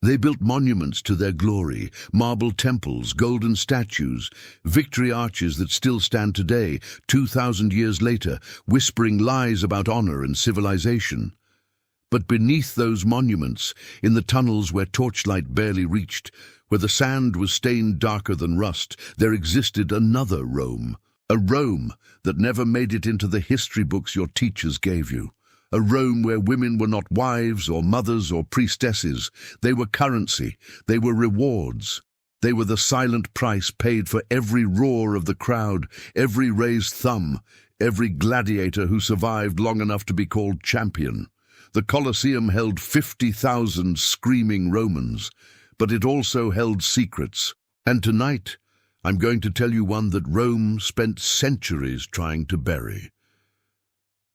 They built monuments to their glory, marble temples, golden statues, victory arches that still stand today, 2,000 years later, whispering lies about honor and civilization. But beneath those monuments, in the tunnels where torchlight barely reached, where the sand was stained darker than rust, there existed another Rome. A Rome that never made it into the history books your teachers gave you. A Rome where women were not wives or mothers or priestesses. They were currency. They were rewards. They were the silent price paid for every roar of the crowd, every raised thumb, every gladiator who survived long enough to be called champion. The Colosseum held 50,000 screaming Romans, but it also held secrets. And tonight, I'm going to tell you one that Rome spent centuries trying to bury.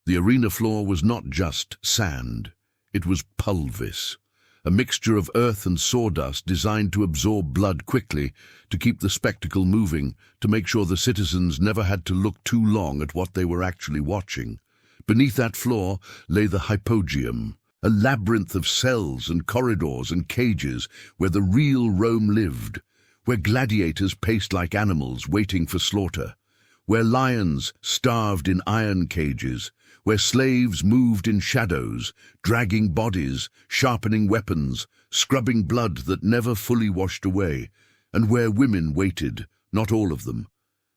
The arena floor was not just sand, it was pulvis, a mixture of earth and sawdust designed to absorb blood quickly, to keep the spectacle moving, to make sure the citizens never had to look too long at what they were actually watching. Beneath that floor lay the hypogeum, a labyrinth of cells and corridors and cages where the real Rome lived, where gladiators paced like animals waiting for slaughter, where lions starved in iron cages, where slaves moved in shadows, dragging bodies, sharpening weapons, scrubbing blood that never fully washed away, and where women waited, not all of them,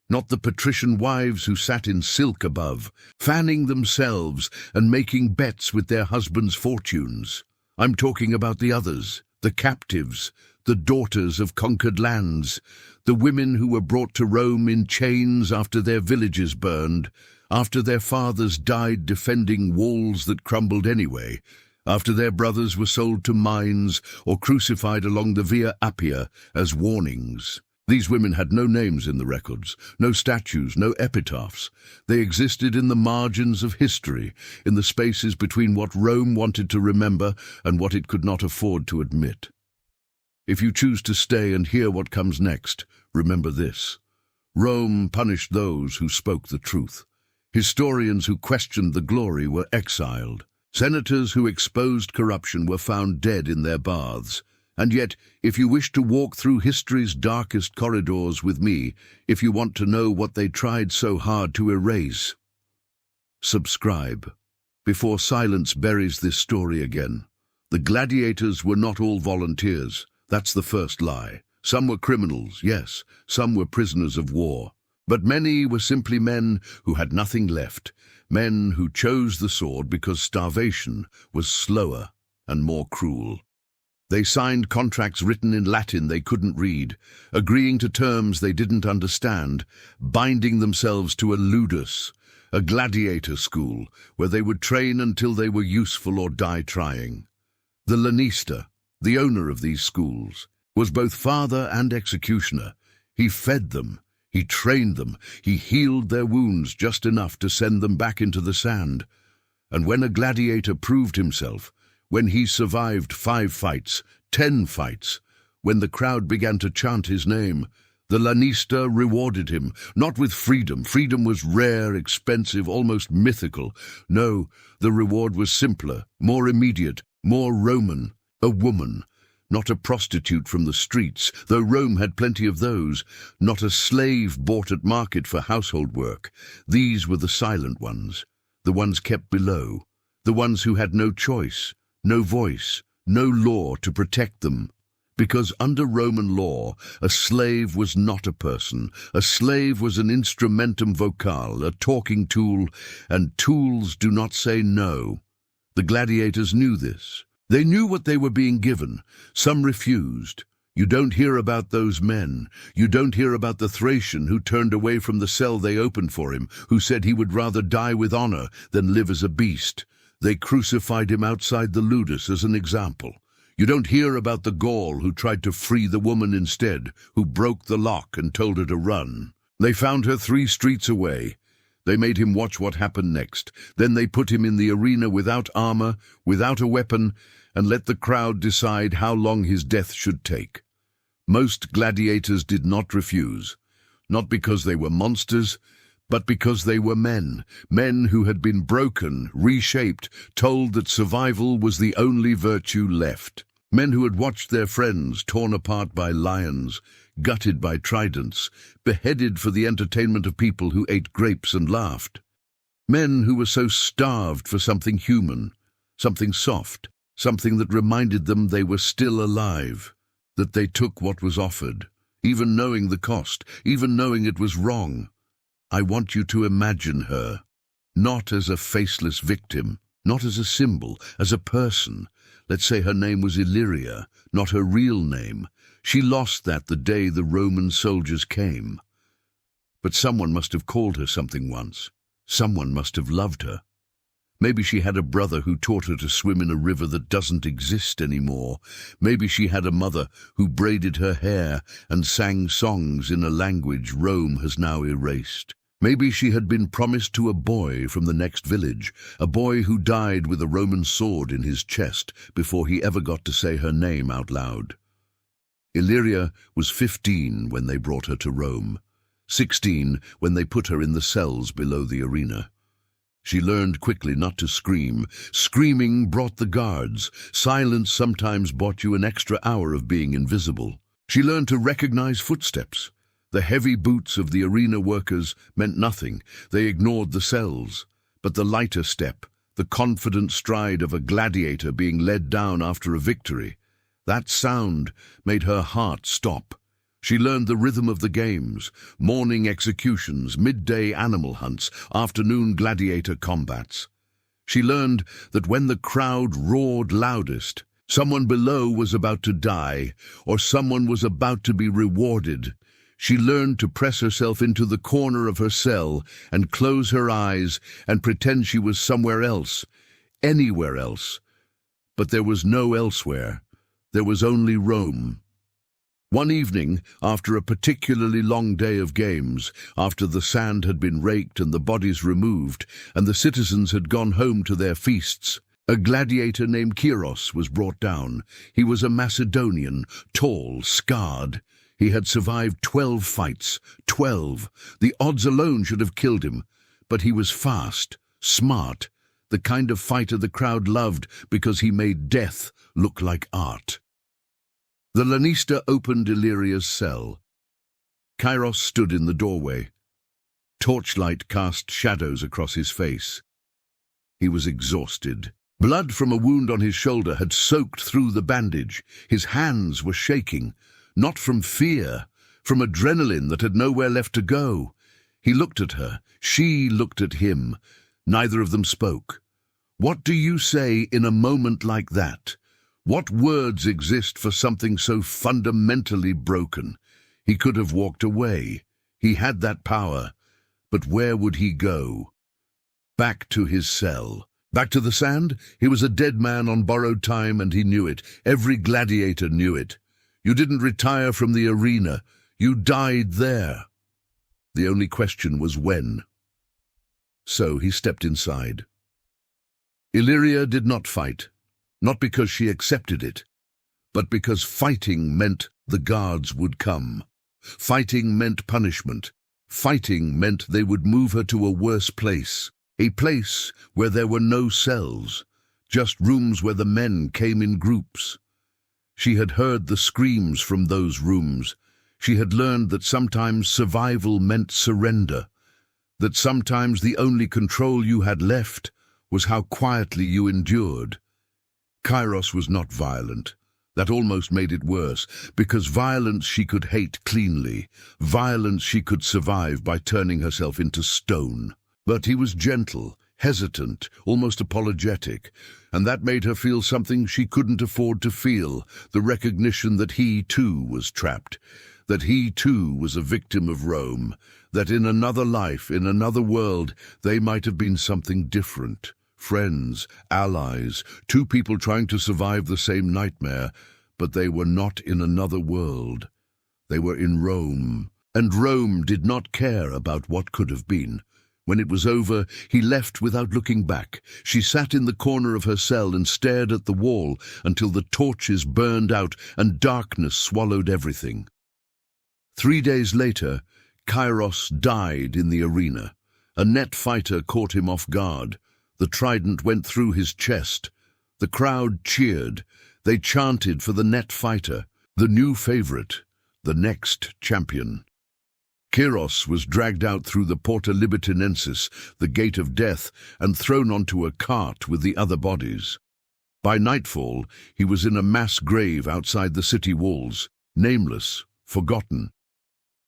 not the patrician wives who sat in silk above, fanning themselves and making bets with their husbands' fortunes. I'm talking about the others, the captives, the daughters of conquered lands, the women who were brought to Rome in chains after their villages burned, after their fathers died defending walls that crumbled anyway, after their brothers were sold to mines or crucified along the Via Appia as warnings. These women had no names in the records, no statues, no epitaphs. They existed in the margins of history, in the spaces between what Rome wanted to remember and what it could not afford to admit. If you choose to stay and hear what comes next, remember this. Rome punished those who spoke the truth. Historians who questioned the glory were exiled. Senators who exposed corruption were found dead in their baths. And yet, if you wish to walk through history's darkest corridors with me, if you want to know what they tried so hard to erase, subscribe, before silence buries this story again. The gladiators were not all volunteers. That's the first lie. Some were criminals, yes, some were prisoners of war. But many were simply men who had nothing left, men who chose the sword because starvation was slower and more cruel. They signed contracts written in Latin they couldn't read, agreeing to terms they didn't understand, binding themselves to a ludus, a gladiator school, where they would train until they were useful or die trying. The lanista, the owner of these schools, was both father and executioner. He fed them, he trained them, he healed their wounds just enough to send them back into the sand. And when a gladiator proved himself, when he survived 5 fights, 10 fights, when the crowd began to chant his name, the lanista rewarded him, not with freedom. Freedom was rare, expensive, almost mythical. No, the reward was simpler, more immediate, more Roman. A woman, not a prostitute from the streets, though Rome had plenty of those, not a slave bought at market for household work. These were the silent ones, the ones kept below, the ones who had no choice, no voice, no law to protect them. Because under Roman law, a slave was not a person. A slave was an instrumentum vocale, a talking tool, and tools do not say no. The gladiators knew this. They knew what they were being given. Some refused. You don't hear about those men. You don't hear about the Thracian who turned away from the cell they opened for him, who said he would rather die with honor than live as a beast. They crucified him outside the ludus as an example. You don't hear about the Gaul who tried to free the woman instead, who broke the lock and told her to run. They found her 3 streets away. They made him watch what happened next. Then they put him in the arena without armor, without a weapon, and let the crowd decide how long his death should take. Most gladiators did not refuse, not because they were monsters, but because they were men, men who had been broken, reshaped, told that survival was the only virtue left. Men who had watched their friends torn apart by lions, gutted by tridents, beheaded for the entertainment of people who ate grapes and laughed. Men who were so starved for something human, something soft, something that reminded them they were still alive, that they took what was offered, even knowing the cost, even knowing it was wrong. I want you to imagine her, not as a faceless victim, not as a symbol, as a person. Let's say her name was Illyria, not her real name. She lost that the day the Roman soldiers came. But someone must have called her something once. Someone must have loved her. Maybe she had a brother who taught her to swim in a river that doesn't exist anymore. Maybe she had a mother who braided her hair and sang songs in a language Rome has now erased. Maybe she had been promised to a boy from the next village, a boy who died with a Roman sword in his chest before he ever got to say her name out loud. Illyria was 15 when they brought her to Rome, 16 when they put her in the cells below the arena. She learned quickly not to scream. Screaming brought the guards. Silence sometimes bought you an extra hour of being invisible. She learned to recognize footsteps. The heavy boots of the arena workers meant nothing. They ignored the cells. But the lighter step, the confident stride of a gladiator being led down after a victory, that sound made her heart stop. She learned the rhythm of the games, morning executions, midday animal hunts, afternoon gladiator combats. She learned that when the crowd roared loudest, someone below was about to die, or someone was about to be rewarded. She learned to press herself into the corner of her cell and close her eyes and pretend she was somewhere else, anywhere else. But there was no elsewhere. There was only Rome. One evening, after a particularly long day of games, after the sand had been raked and the bodies removed, and the citizens had gone home to their feasts, a gladiator named Cries was brought down. He was a Macedonian, tall, scarred. He had survived 12 fights. 12. The odds alone should have killed him. But he was fast, smart, the kind of fighter the crowd loved because he made death look like art. The lanista opened Illyria's cell. Cries stood in the doorway. Torchlight cast shadows across his face. He was exhausted. Blood from a wound on his shoulder had soaked through the bandage. His hands were shaking, not from fear, from adrenaline that had nowhere left to go. He looked at her. She looked at him. Neither of them spoke. What do you say in a moment like that? What words exist for something so fundamentally broken? He could have walked away. He had that power. But where would he go? Back to his cell. Back to the sand? He was a dead man on borrowed time, and he knew it. Every gladiator knew it. You didn't retire from the arena. You died there. The only question was when. So he stepped inside. Illyria did not fight. Not because she accepted it, but because fighting meant the guards would come. Fighting meant punishment. Fighting meant they would move her to a worse place, a place where there were no cells, just rooms where the men came in groups. She had heard the screams from those rooms. She had learned that sometimes survival meant surrender, that sometimes the only control you had left was how quietly you endured. Cries was not violent. That almost made it worse, because violence she could hate cleanly. Violence she could survive by turning herself into stone. But he was gentle, hesitant, almost apologetic, and that made her feel something she couldn't afford to feel, the recognition that he too was trapped, that he too was a victim of Rome, that in another life, in another world, they might have been something different. Friends, allies, two people trying to survive the same nightmare, but they were not in another world. They were in Rome, and Rome did not care about what could have been. When it was over, he left without looking back. She sat in the corner of her cell and stared at the wall until the torches burned out and darkness swallowed everything. 3 days later, Cries died in the arena. A net fighter caught him off guard. The trident went through his chest. The crowd cheered. They chanted for the net fighter, the new favorite, the next champion. Kairos was dragged out through the Porta Libitinensis, the gate of death, and thrown onto a cart with the other bodies. By nightfall, he was in a mass grave outside the city walls, nameless, forgotten.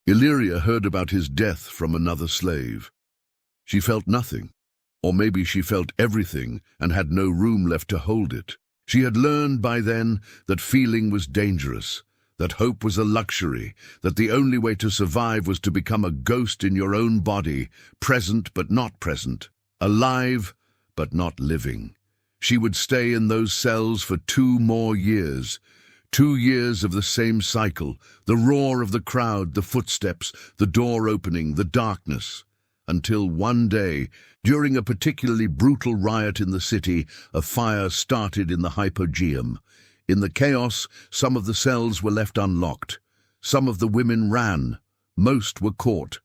Illyria heard about his death from another slave. She felt nothing, or maybe she felt everything and had no room left to hold it. She had learned by then that feeling was dangerous, that hope was a luxury, that the only way to survive was to become a ghost in your own body, present but not present, alive but not living. She would stay in those cells for 2 more years. 2 years of the same cycle, the roar of the crowd, the footsteps, the door opening, the darkness, until one day, during a particularly brutal riot in the city, a fire started in the hypogeum. In the chaos, some of the cells were left unlocked. Some of the women ran. Most were caught.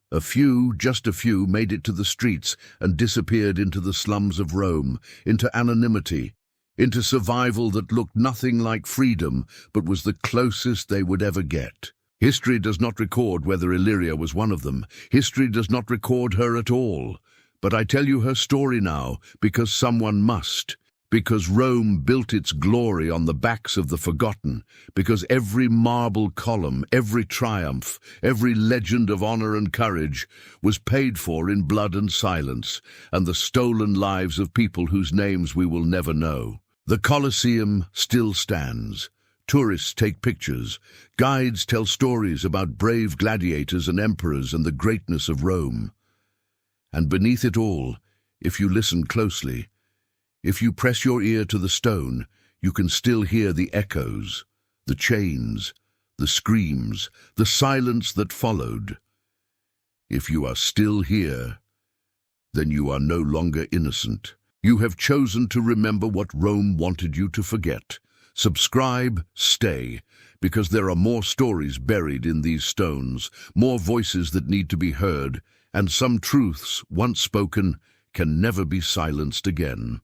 A few, just a few, made it to the streets and disappeared into the slums of Rome, into anonymity, into survival that looked nothing like freedom, but was the closest they would ever get. History does not record whether Illyria was one of them. History does not record her at all. But I tell you her story now, because someone must. Because Rome built its glory on the backs of the forgotten, because every marble column, every triumph, every legend of honor and courage was paid for in blood and silence, and the stolen lives of people whose names we will never know. The Colosseum still stands. Tourists take pictures. Guides tell stories about brave gladiators and emperors and the greatness of Rome. And beneath it all, if you listen closely, if you press your ear to the stone, you can still hear the echoes, the chains, the screams, the silence that followed. If you are still here, then you are no longer innocent. You have chosen to remember what Rome wanted you to forget. Subscribe, stay, because there are more stories buried in these stones, more voices that need to be heard, and some truths, once spoken, can never be silenced again.